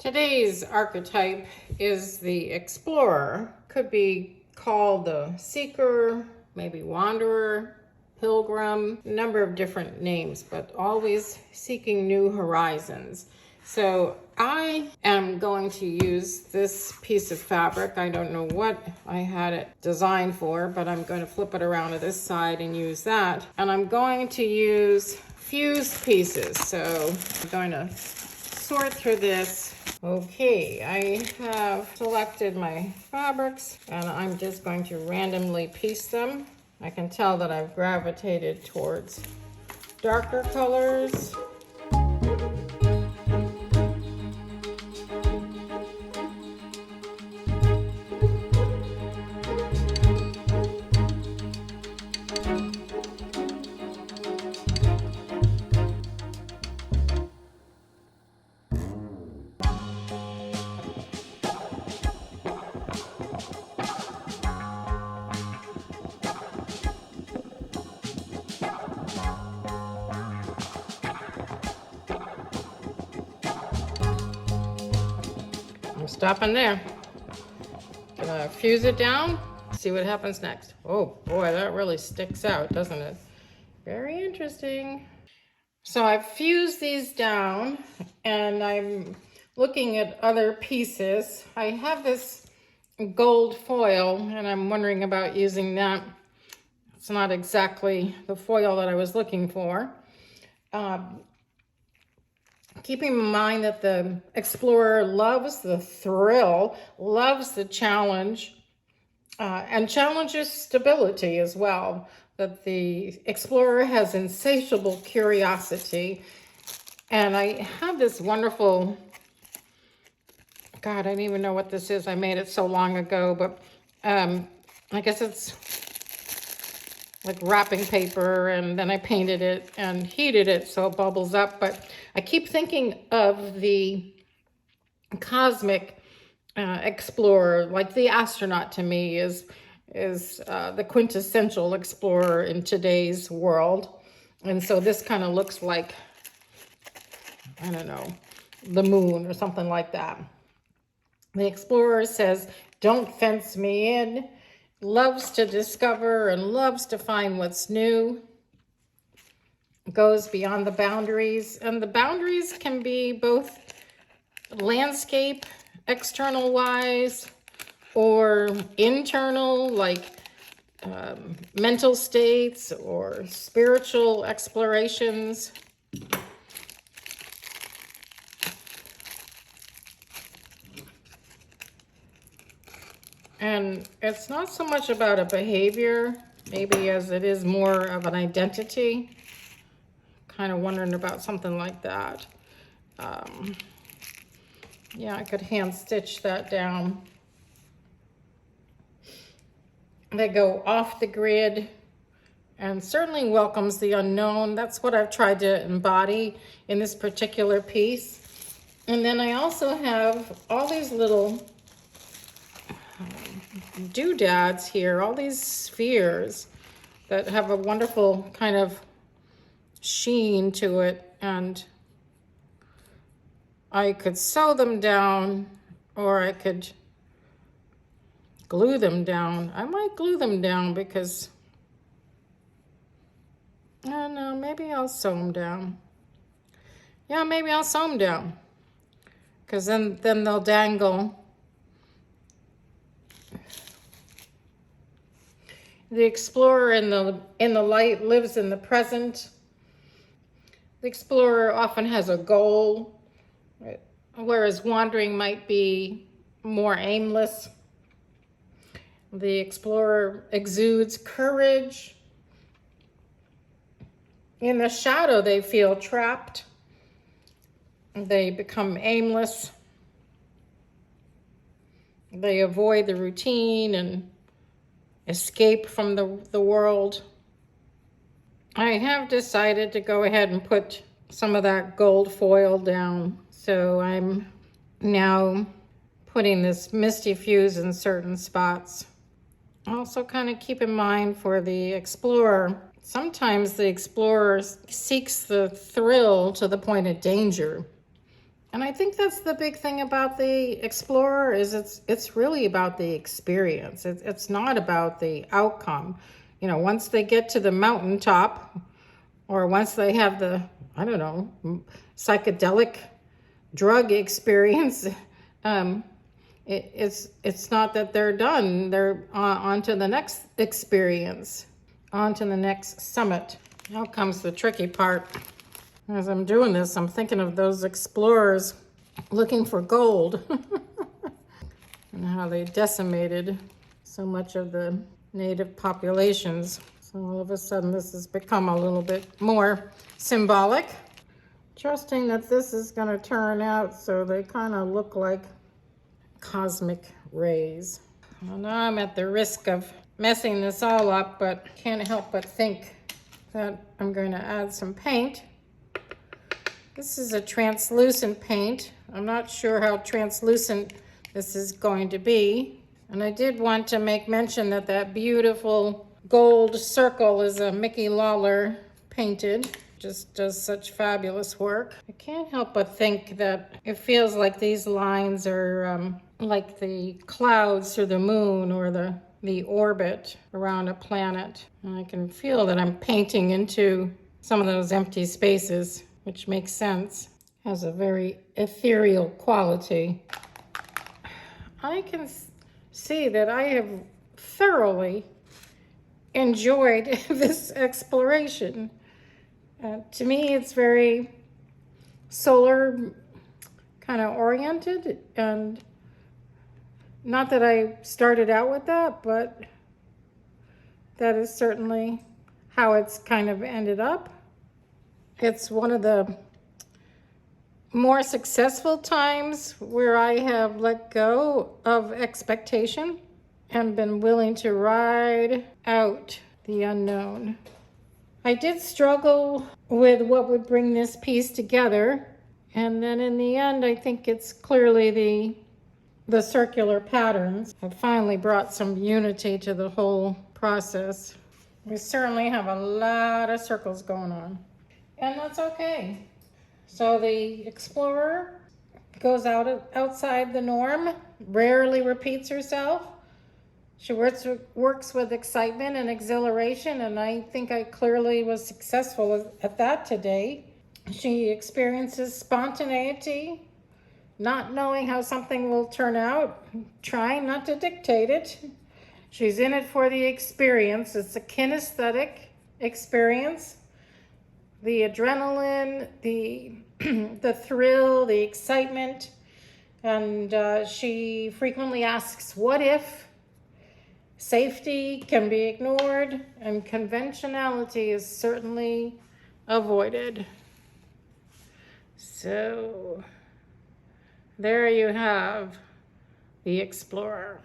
Today's archetype is the explorer. Could be called the seeker, maybe wanderer, pilgrim, a number of different names, but always seeking new horizons. So I am going to use this piece of fabric. I don't know what I had it designed for, but I'm going to flip it around to this side and use that. And I'm going to use fused pieces. So I'm going to sort through this. Okay, I have selected my fabrics and I'm just going to randomly piece them. I can tell that I've gravitated towards darker colors. I'm stopping there. Gonna fuse it down, see what happens next. Oh boy, that really sticks out, doesn't it? Very interesting. So I've fused these down and I'm looking at other pieces. I have this gold foil and I'm wondering about using that. It's not exactly the foil that I was looking for. Keeping in mind that the explorer loves the thrill, loves the challenge, and challenges stability as well. That the explorer has insatiable curiosity. And I have this wonderful, God, I don't even know what this is. I made it so long ago, but I guess it's like wrapping paper, and then I painted it and heated it so it bubbles up. But I keep thinking of the cosmic explorer, like the astronaut to me is the quintessential explorer in today's world. And so this kind of looks like, I don't know, the moon or something like that. The explorer says, "Don't fence me in," loves to discover and loves to find what's new, goes beyond the boundaries. And the boundaries can be both landscape, external wise, or internal, like mental states or spiritual explorations. And it's not so much about a behavior, maybe, as it is more of an identity. Kind of wondering about something like that. Yeah, I could hand stitch that down. They go off the grid and certainly welcomes the unknown. That's what I've tried to embody in this particular piece. And then I also have all these little doodads here, all these spheres that have a wonderful kind of sheen to it, and I could sew them down or I could glue them down. I might glue them down because, I don't know, maybe I'll sew them down. Yeah, maybe I'll sew them down because then they'll dangle. The explorer in the light lives in the present. The explorer often has a goal, whereas wandering might be more aimless. The explorer exudes courage. In the shadow, they feel trapped. They become aimless. They avoid the routine and escape from the world. I have decided to go ahead and put some of that gold foil down. So I'm now putting this Misty Fuse in certain spots. Also kind of keep in mind for the explorer, sometimes the explorer seeks the thrill to the point of danger. And I think that's the big thing about the explorer is it's really about the experience. It's not about the outcome. You know, once they get to the mountaintop, or once they have the, I don't know, psychedelic drug experience, it's not that they're done. They're on to the next experience, on to the next summit. Now comes the tricky part. As I'm doing this, I'm thinking of those explorers looking for gold and how they decimated so much of the native populations. So all of a sudden this has become a little bit more symbolic. Trusting that this is going to turn out so they kind of look like cosmic rays. Well, now I'm at the risk of messing this all up, but can't help but think that I'm going to add some paint. This is a translucent paint. I'm not sure how translucent this is going to be. And I did want to make mention that that beautiful gold circle is a Mickey Lawler painted. Just does such fabulous work. I can't help but think that it feels like these lines are like the clouds through the moon or the orbit around a planet. And I can feel that I'm painting into some of those empty spaces, which makes sense. Has a very ethereal quality. I can see that I have thoroughly enjoyed this exploration. To me, it's very solar kind of oriented, and not that I started out with that, but that is certainly how it's kind of ended up. It's one of the more successful times where I have let go of expectation and been willing to ride out the unknown. I did struggle with what would bring this piece together, and then in the end I think it's clearly the circular patterns have finally brought some unity to the whole process. We certainly have a lot of circles going on, and that's okay. So the explorer goes outside the norm, rarely repeats herself. She works with excitement and exhilaration, and I think I clearly was successful at that today. She experiences spontaneity, not knowing how something will turn out, trying not to dictate it. She's in it for the experience. It's a kinesthetic experience. The adrenaline, the thrill, the excitement, and she frequently asks, what if? Safety can be ignored, and conventionality is certainly avoided. So there you have the explorer.